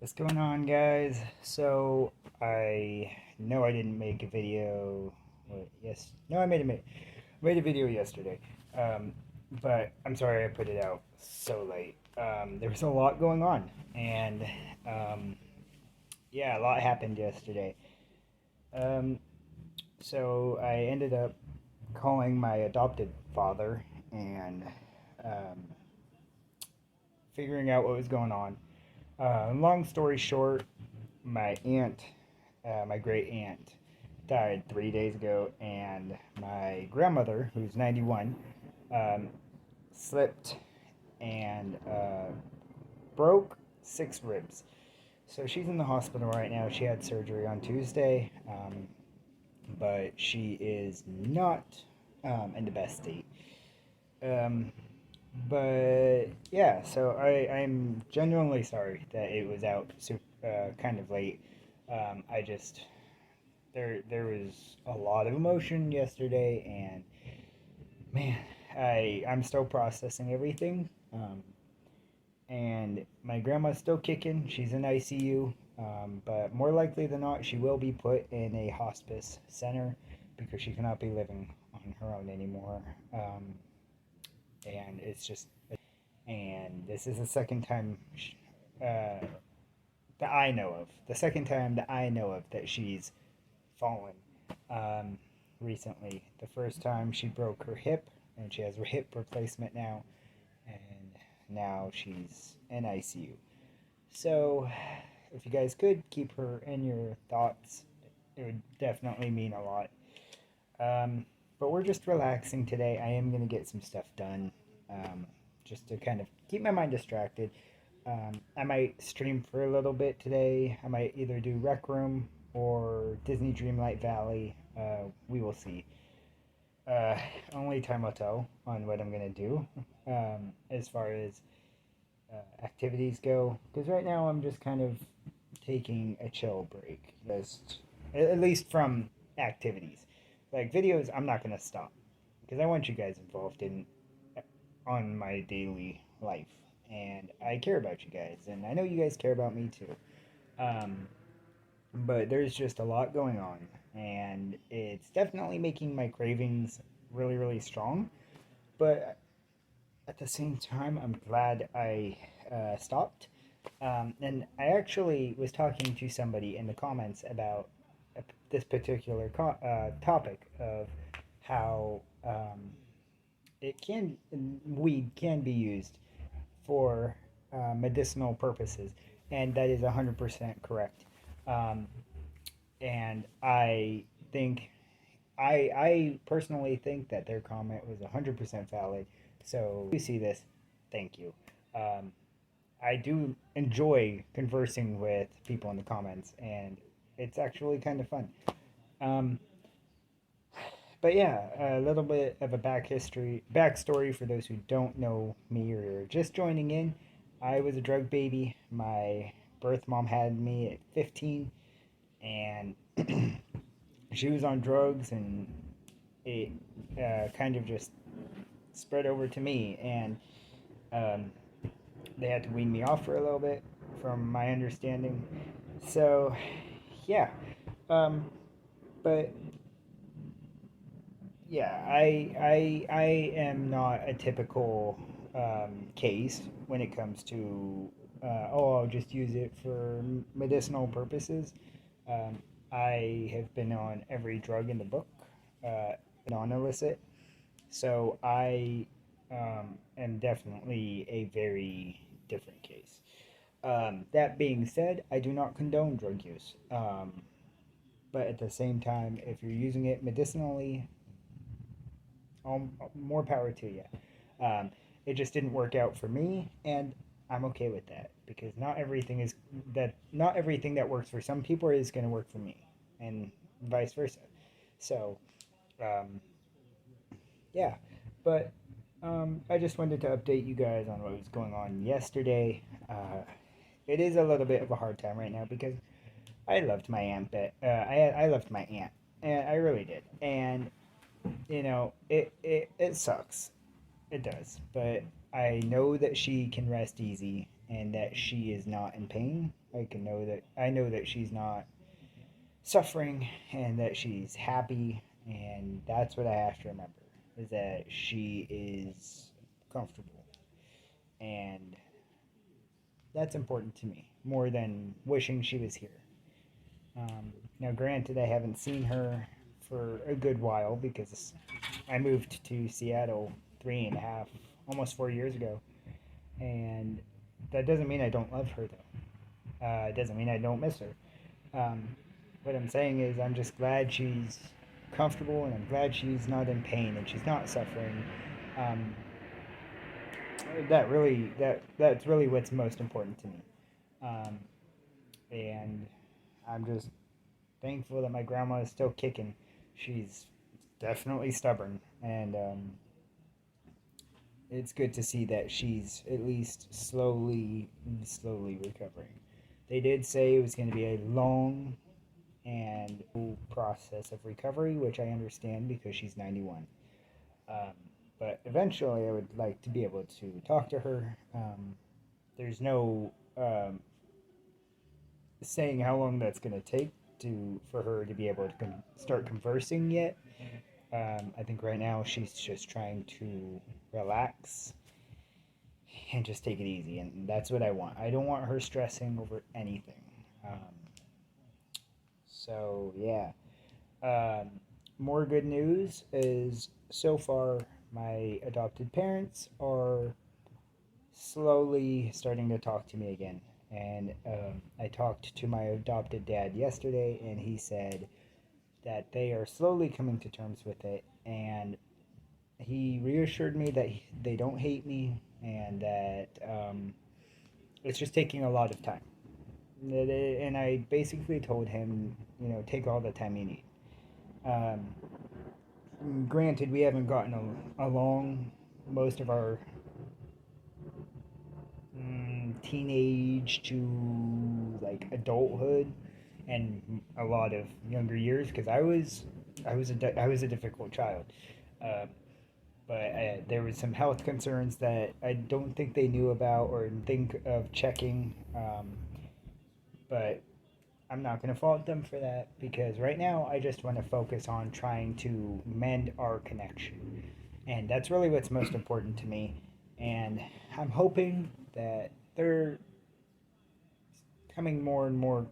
What's going on, guys? So I know I didn't make a video. Wait, yes, no, I made a video yesterday, um, but I'm sorry I put it out so late. There was a lot going on, and um, yeah, a lot happened yesterday. Um, so I ended up calling my adopted father and um, figuring out what was going on. Long story short, my great aunt, died 3 days ago, and my grandmother, who's 91, um, slipped and broke 6 ribs. So she's in the hospital right now. She had surgery on Tuesday, but she is not in the best state. Um, but yeah, so I'm genuinely sorry that it was out kind of late. I just there was a lot of emotion yesterday, and man, I'm still processing everything. And my grandma's still kicking. She's in ICU, but more likely than not, she will be put in a hospice center because she cannot be living on her own anymore. And it's just, and this is the second time uh, that I know of. The second time that I know of that she's fallen um, recently. The first time she broke her hip, and she has her hip replacement now, and now she's in ICU. So, if you guys could keep her in your thoughts, it would definitely mean a lot. Um, but we're just relaxing today. I am going to get some stuff done um, just to kind of keep my mind distracted. I might stream for a little bit today. I might either do Rec Room or Disney Dreamlight Valley. We will see. Uh, Only time will tell on what I'm gonna do as far as activities go. Because right now I'm just kind of taking a chill break, just at least from activities. Like videos, I'm not gonna stop because I want you guys involved in on my daily life, and I care about you guys, and I know you guys care about me too. Um, but there's just a lot going on, and it's definitely making my cravings really, really strong. But at the same time, I'm glad I stopped. And I actually was talking to somebody in the comments about this particular topic of how weed can be used for medicinal purposes, and that is 100% correct. Um, and think I personally think that their comment was 100% valid. So if you see this, thank you. Um, I do enjoy conversing with people in the comments, and it's actually kind of fun. Um, but yeah, a little bit of a backstory for those who don't know me or are just joining in. I was a drug baby. My birth mom had me at 15, and she was on drugs, and it kind of just spread over to me, and um, they had to wean me off for a little bit, from my understanding. So, yeah, um, but yeah, I am not a typical case when it comes to I'll just use it for medicinal purposes. Um, I have been on every drug in the book, non-illicit. So I am definitely a very different case. That being said, I do not condone drug use. But at the same time, if you're using it medicinally, more power to you. It just didn't work out for me, and I'm okay with that because not everything that works for some people is going to work for me, and vice versa. So, um, yeah, but I just wanted to update you guys on what was going on yesterday. It is a little bit of a hard time right now because I loved my aunt, but I loved my aunt, and I really did. And it sucks. It does, but I know that she can rest easy and that she is not in pain. I know that she's not suffering and that she's happy, and that's what I have to remember is that she is comfortable, and that's important to me more than wishing she was here. Now, granted, I haven't seen her for a good while because I moved to Seattle 3.5, almost 4 years ago, and that doesn't mean I don't love her though. It doesn't mean I don't miss her. Um, what I'm saying is I'm just glad she's comfortable, and I'm glad she's not in pain and she's not suffering. Um, that's really what's most important to me. Um, and I'm just thankful that my grandma is still kicking. She's definitely stubborn, and it's good to see that she's at least slowly recovering. They did say it was going to be a long and process of recovery, which I understand because she's 91. Um, but eventually, I would like to be able to talk to her. There's no saying how long that's going to take to for her to be able to start conversing yet. I think right now she's just trying to relax and just take it easy, and that's what I want. I don't want her stressing over anything. Um, so yeah, um, more good news is so far my adopted parents are slowly starting to talk to me again. And I talked to my adopted dad yesterday, and he said that they are slowly coming to terms with it. And he reassured me that they don't hate me and that it's just taking a lot of time. And I basically told him, take all the time you need. Um, Granted, we haven't gotten along most of our teenage to like adulthood and a lot of younger years because I was a difficult child, uh, but there was some health concerns that I don't think they knew about or think of checking. But I'm not going to fault them for that because right now I just want to focus on trying to mend our connection, and that's really what's most important to me. And I'm hoping that they're coming more and more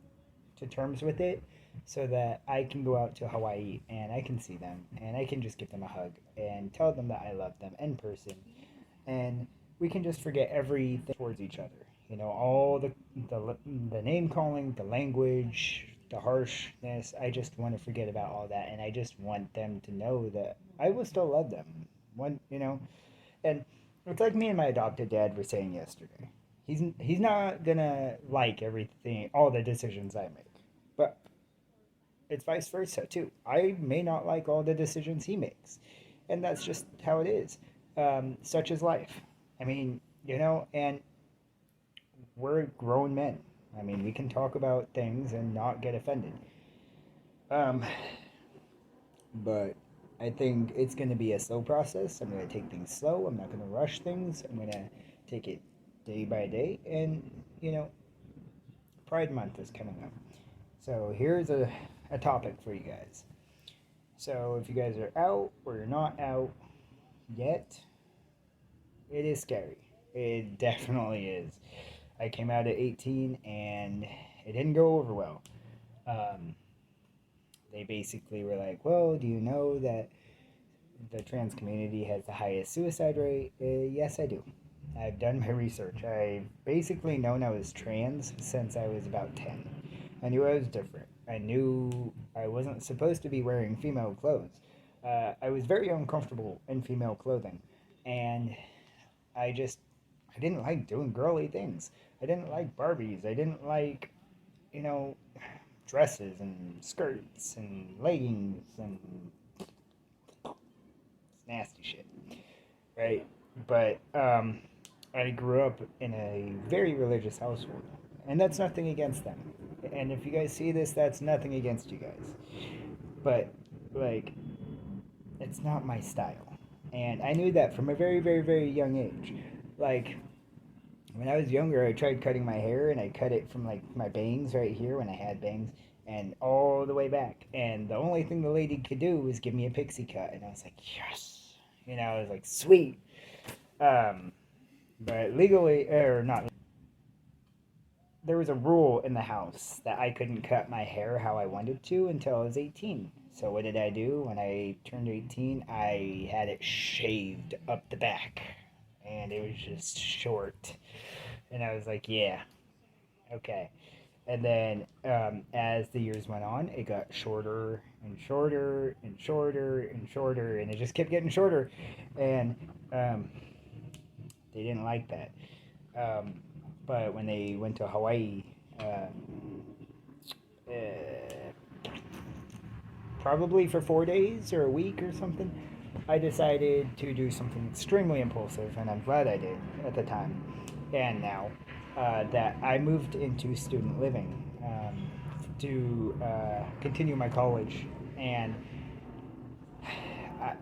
to terms with it so that I can go out to Hawaii and I can see them and I can just give them a hug and tell them that I love them in person, and we can just forget everything towards each other. All the name calling, the language, the harshness. I just want to forget about all that, and I just want them to know that I will still love them. And it's like me and my adopted dad were saying yesterday. He's not gonna like everything, all the decisions I make, but it's vice versa too. I may not like all the decisions he makes, and that's just how it is. Such is life. I mean, and we're grown men. I mean, we can talk about things and not get offended. Um, but I think it's going to be a slow process. I'm going to take things slow. I'm not going to rush things. I'm going to take it day by day. And, Pride Month is coming up. So here's a topic for you guys. So if you guys are out or you're not out yet, it is scary. It definitely is. I came out at 18 and it didn't go over well. Um, they basically were like, well, do you know that the trans community has the highest suicide rate? Yes, I do. I've done my research. I've basically known I was trans since I was about 10. I knew I was different. I knew I wasn't supposed to be wearing female clothes. I was very uncomfortable in female clothing. And I just, I didn't like doing girly things. I didn't like Barbies. I didn't like, you know, dresses and skirts and leggings and nasty shit, right? But I grew up in a very religious household, and that's nothing against them. And if you guys see this, that's nothing against you guys. But like, it's not my style, and I knew that from a very, very, very young age. Like, When I was younger, I tried cutting my hair, and I cut it from like my bangs right here when I had bangs, and all the way back. And the only thing the lady could do was give me a pixie cut, and I was like, yes, I was like, sweet. Um, but legally, or not, there was a rule in the house that I couldn't cut my hair how I wanted to until I was 18. So what did I do when I turned 18? I had it shaved up the back, and it was just short. And I was like, yeah, okay. And then as the years went on, it got shorter and shorter and shorter and shorter, and it just kept getting shorter. And um, they didn't like that. Um, but when they went to Hawaii, uh, uh, probably for 4 days or a week or something, I decided to do something extremely impulsive, and I'm glad I did at the time and now, that I moved into student living to continue my college. And I,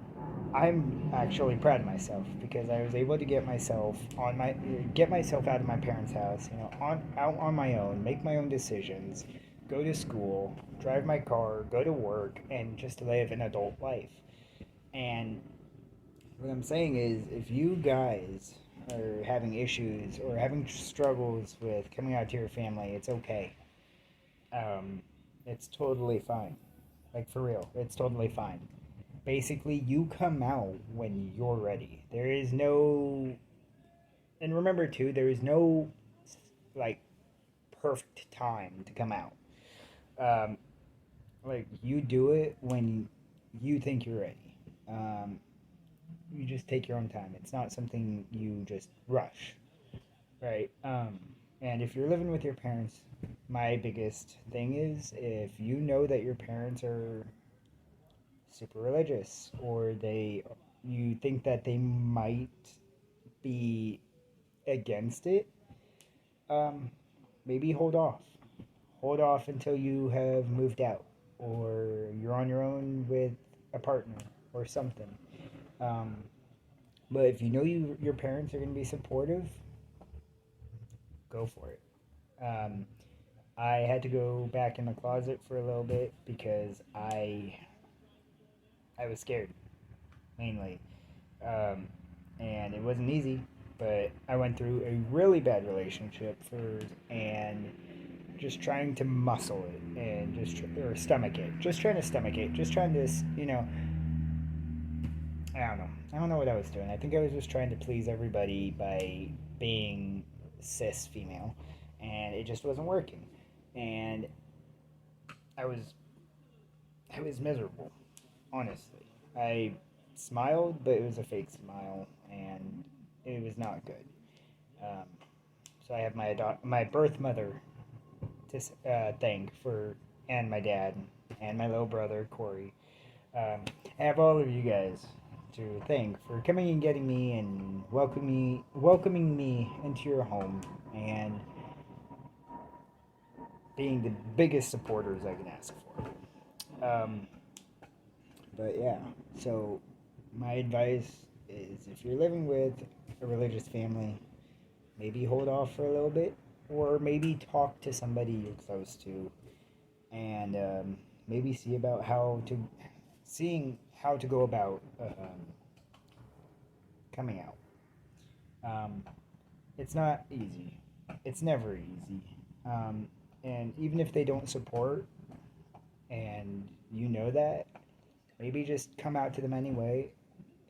I'm actually proud of myself because I was able to get myself out of my parents' house, out on my own, make my own decisions, go to school, drive my car, go to work, and just live an adult life. And what I'm saying is, if you guys are having issues or having struggles with coming out to your family, it's okay. Um, it's totally fine. Like, for real, it's totally fine. Basically, you come out when you're ready. There is no, and remember too, there is no like perfect time to come out. Um, like, you do it when you think you're ready. Um, you just take your own time. It's not something you just rush, right? And if you're living with your parents, my biggest thing is, if you know that your parents are super religious, or you think that they might be against it, um, maybe hold off. Hold off until you have moved out, or you're on your own with a partner or something. Um, but if you know your parents are going to be supportive, go for it. Um, I had to go back in the closet for a little bit because I was scared, mainly. Um, and it wasn't easy, but I went through a really bad relationship first, and just trying to muscle it and or stomach it, just trying to stomach it, just trying to, I don't know what I was doing. I think I was just trying to please everybody by being cis female, and it just wasn't working. And I was I was miserable, honestly. I smiled, but it was a fake smile, and it was not good. Um, so I have my birth mother to thank for, and my dad, and my little brother Corey. I have all of you guys to thank for coming and getting me and welcoming me into your home, and being the biggest supporters I can ask for. But yeah, so my advice is, if you're living with a religious family, maybe hold off for a little bit, or maybe talk to somebody you're close to, and maybe seeing how to go about coming out. Um, it's not easy. It's never easy. Um, and even if they don't support, and you know that, maybe just come out to them anyway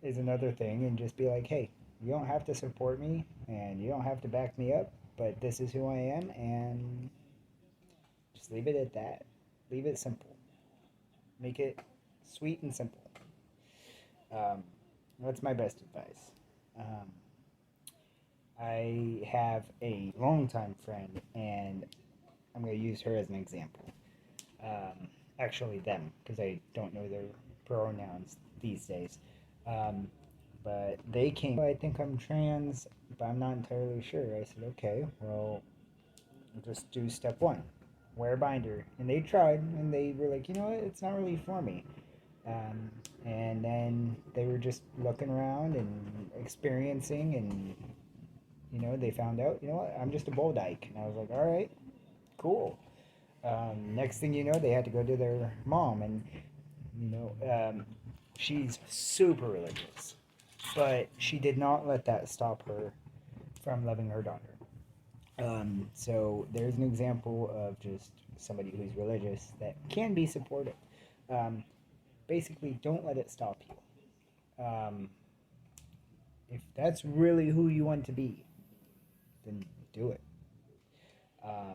is another thing, and just be like, hey, you don't have to support me, and you don't have to back me up, but this is who I am, and just leave it at that. Leave it simple. Make it sweet and simple. Um, that's my best advice. Um, I have a longtime friend, and I'm going to use her as an example. Actually, them, because I don't know their pronouns these days. Um, but they came, I think I'm trans, but I'm not entirely sure. I said, okay, well, we'll just do step one, wear a binder. And they tried, and they were like, you know what, it's not really for me. Um, and then they were just looking around and experiencing, and they found out, what, I'm just a bull dyke. And I was like, all right, cool. Next thing you know, they had to go to their mom, and she's super religious, but she did not let that stop her from loving her daughter. So there's an example of just somebody who's religious that can be supportive. Um, Basically, don't let it stop you. If that's really who you want to be, then do it. Um,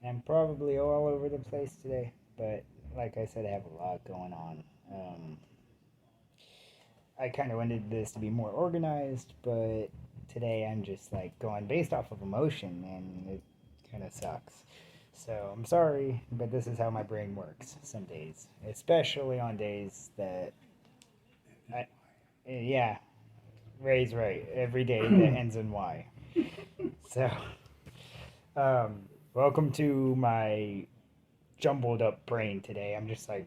I'm probably all over the place today, but like I said, I have a lot going on. I kind of wanted this to be more organized, but today I'm just like going based off of emotion, and it kind of sucks. So I'm sorry, but this is how my brain works some days, especially on days that I, yeah, Ray's right. Every day that ends in Y. So, welcome to my jumbled up brain today. I'm just like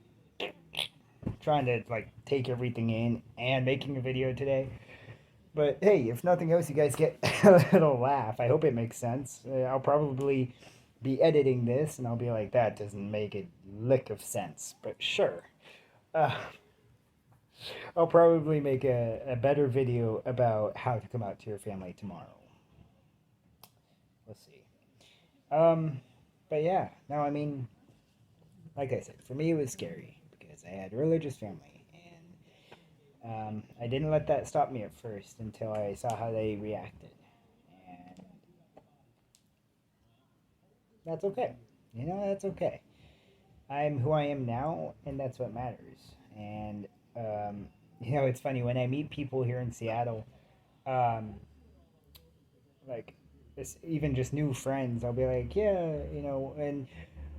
trying to like take everything in and making a video today. But hey, if nothing else, you guys get a little laugh. I hope it makes sense. I'll probably be editing this, and I'll be like, that doesn't make a lick of sense. But sure. Uh, I'll probably make a better video about how to come out to your family tomorrow. We'll see. But yeah, no, I mean, like I said, for me it was scary because I had a religious family, and I didn't let that stop me at first until I saw how they reacted, and that's okay. That's okay. I'm who I am now, and that's what matters. And it's funny when I meet people here in Seattle, um, like even just new friends. I'll be like, yeah, and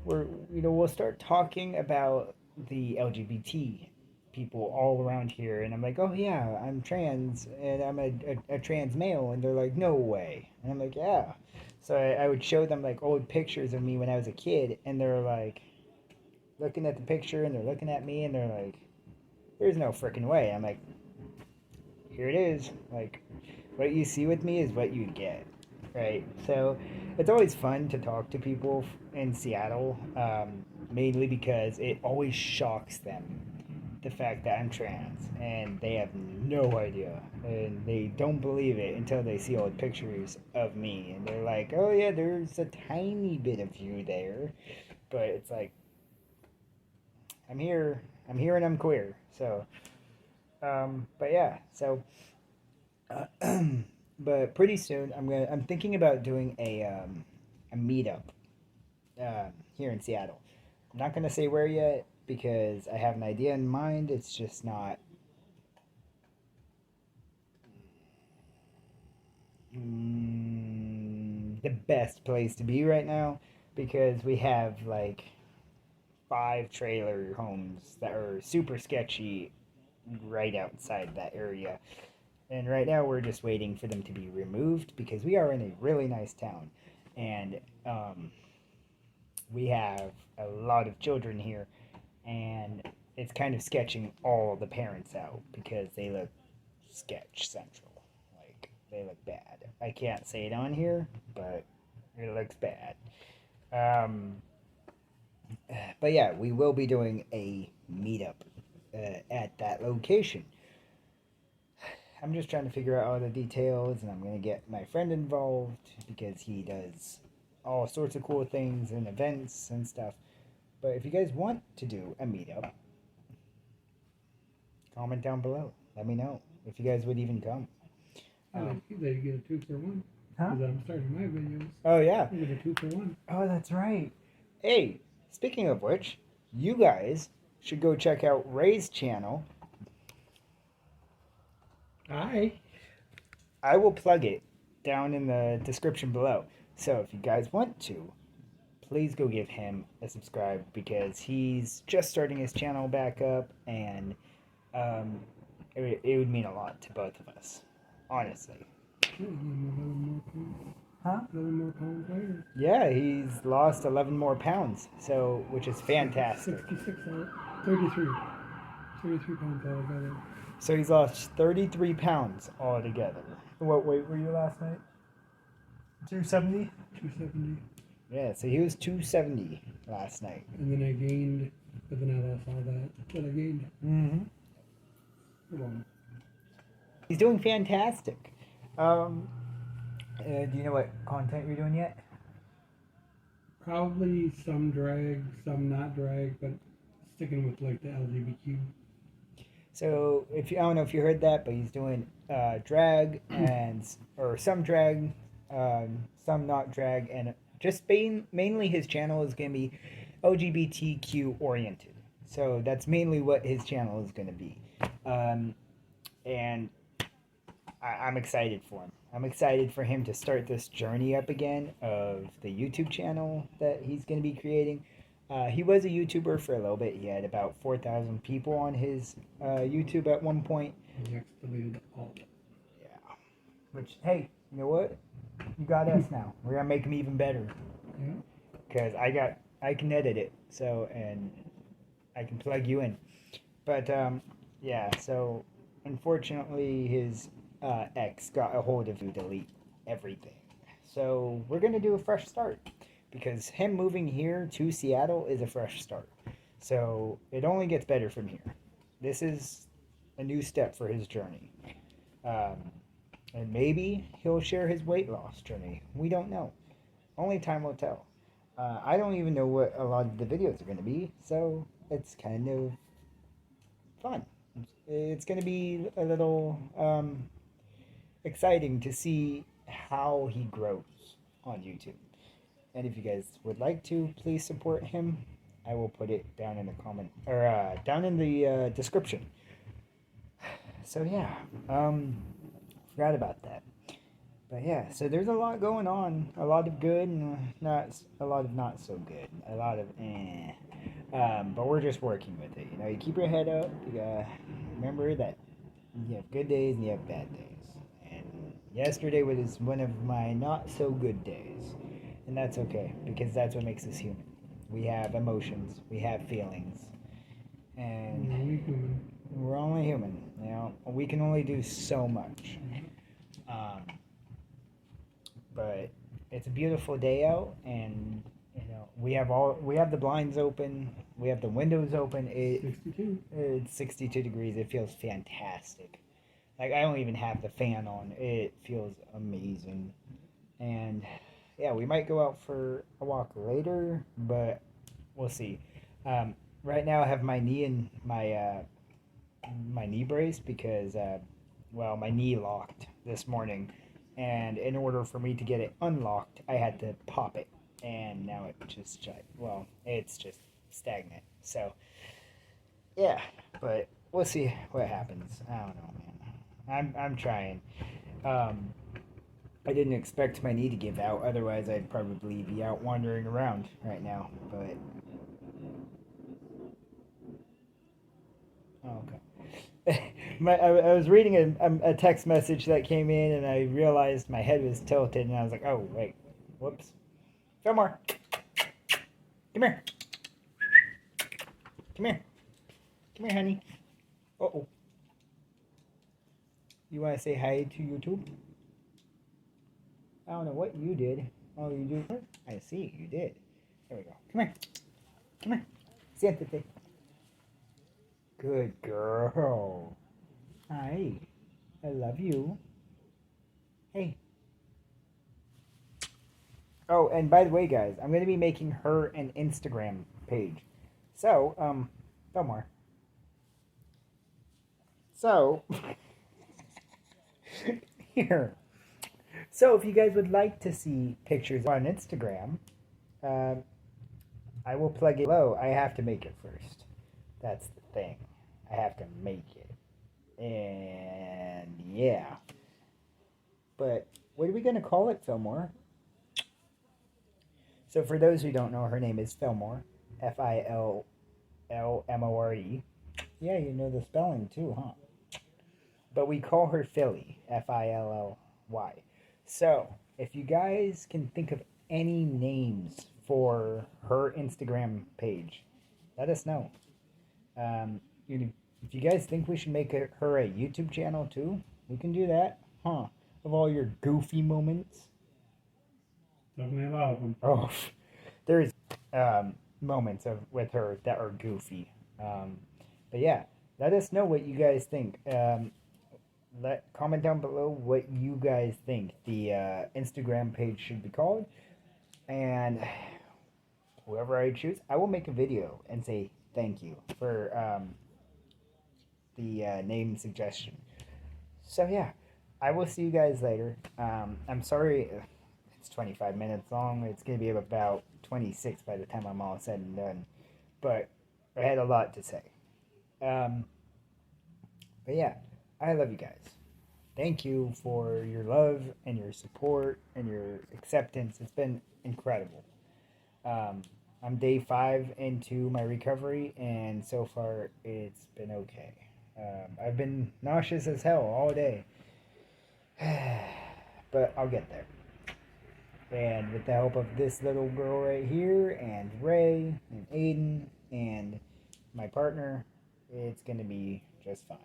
we'll start talking about the LGBT people all around here, and I'm like, oh yeah, I'm trans, and I'm a trans male, and they're like, no way, and I'm like, yeah. So I would show them like old pictures of me when I was a kid, and they're like looking at the picture, and they're looking at me, and they're like, there's no freaking way. I'm like, here it is. Like, what you see with me is what you get, right? So it's always fun to talk to people in Seattle, mainly because it always shocks them the fact that I'm trans, and they have no idea, and they don't believe it until they see old pictures of me, and they're like, oh yeah, there's a tiny bit of you there, but it's like, I'm here and I'm queer. So but yeah, so but pretty soon I'm thinking about doing a meetup here in Seattle. I'm not gonna say where yet because I have an idea in mind. It's just not the best place to be right now because we have like 5 trailer homes that are super sketchy right outside that area. And right now we're just waiting for them to be removed because we are in a really nice town. And we have a lot of children here. And it's kind of sketching all the parents out because they look sketch central. Like, they look bad. I can't say it on here, but it looks bad. Um, but yeah, we will be doing a meetup at that location. I'm just trying to figure out all the details, and I'm going to get my friend involved because he does all sorts of cool things and events and stuff. But if you guys want to do a meetup, comment down below. Let me know if you guys would even come. I like that you get a 2-for-1. Huh? Because I'm starting my videos. Oh, yeah. You get a 2-for-1. Oh, that's right. Hey, speaking of which, you guys should go check out Ray's channel. Hi. I will plug it down in the description below. So if you guys want to, please go give him a subscribe because he's just starting his channel back up, and it would mean a lot to both of us, honestly. Give him 11 more pounds. Huh? 11 more pounds later. Yeah, he's lost 11 more pounds, so which is fantastic. 66 33. 33 pounds altogether. So he's lost 33 pounds altogether. What weight were you last night? 270? 270. Yeah, so he was 270 last night. And then I gained, but then I lost all that. But I gained. Mm-hmm. Hold on. He's doing fantastic. Do you know what content you're doing yet? Probably some drag, some not drag, but sticking with like the LGBTQ. So I don't know if you heard that, but he's doing drag or some drag, some not drag, and just mainly his channel is going to be LGBTQ oriented. So that's mainly what his channel is going to be, and I'm excited for him. I'm excited for him to start this journey up again of the YouTube channel that he's going to be creating. He was a YouTuber for a little bit. He had about 4,000 people on his YouTube at one point. He deleted all of it. Yeah. Which, hey, you know what? You got us now. We're going to make him even better. Yeah. Because I can edit it. So, and I can plug you in. But, yeah, so unfortunately his ex got a hold of you to delete everything. So we're going to do a fresh start. Because him moving here to Seattle is a fresh start. So it only gets better from here. This is a new step for his journey. And maybe he'll share his weight loss journey. We don't know. Only time will tell. I don't even know what a lot of the videos are going to be. So it's kind of fun. It's going to be a little exciting to see how he grows on YouTube. And if you guys would like to, please support him. I will put it down in the comment or down in the description. So yeah, forgot about that. But yeah, so there's a lot going on. A lot of good and a lot of not so good. A lot of but we're just working with it. You know, you keep your head up. You gotta remember that you have good days and you have bad days. And yesterday was one of my not so good days. And that's okay, because that's what makes us human. We have emotions, we have feelings, and we're only human. You know, we can only do so much. But it's a beautiful day out, and you know we have the blinds open, we have the windows open. 62. It's 62 degrees. It feels fantastic. Like I don't even have the fan on. It feels amazing, and. Yeah, we might go out for a walk later, but we'll see. Right now, I have my knee in my knee brace because, my knee locked this morning, and in order for me to get it unlocked, I had to pop it, and now it's just stagnant. So, yeah, but we'll see what happens. I don't know, man. I'm trying. I didn't expect my knee to give out, otherwise I'd probably be out wandering around right now, but... Oh, okay. I was reading a text message that came in, and I realized my head was tilted, and I was like, oh, wait, whoops. Fillmore! Come here! Come here! Come here, honey. Uh-oh. You want to say hi to YouTube? I don't know what you did. Oh, you did? I see, you did. There we go. Come here. Come here. Siéntate. Good girl. Hi. I love you. Hey. Oh, and by the way, guys, I'm going to be making her an Instagram page. So, Fillmore. So, here. So if you guys would like to see pictures on Instagram, I will plug it below. I have to make it first. That's the thing. I have to make it. And yeah. But what are we going to call it, Fillmore? So for those who don't know, her name is Fillmore. Fillmore. Yeah, you know the spelling too, huh? But we call her Philly. Filly. So, if you guys can think of any names for her Instagram page, let us know. If you guys think we should make her a YouTube channel too, we can do that. Huh. of all your goofy moments? Definitely a lot of them. Oh, there's moments of with her that are goofy. Um, but yeah, let us know what you guys think. Let comment down below what you guys think the Instagram page should be called, and whoever I choose, I will make a video and say thank you for the name suggestion. So yeah, I will see you guys later. I'm sorry it's 25 minutes long. It's gonna be about 26 by the time I'm all said and done. But I had a lot to say. Um, but yeah, I love you guys. Thank you for your love and your support and your acceptance. It's been incredible. Um, I'm day 5 into my recovery, and so far it's been okay. I've been nauseous as hell all day, but I'll get there. And with the help of this little girl right here, and Ray, and Aiden, and my partner, it's gonna be just fine.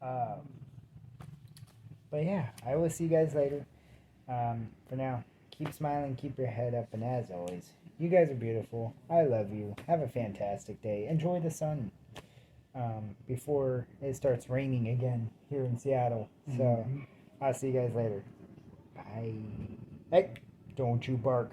Um, but yeah, I will see you guys later. For now, keep smiling, keep your head up, and as always, you guys are beautiful. I love you. Have a fantastic day. Enjoy the sun before it starts raining again here in Seattle. So I'll see you guys later. Bye. Hey, don't you bark.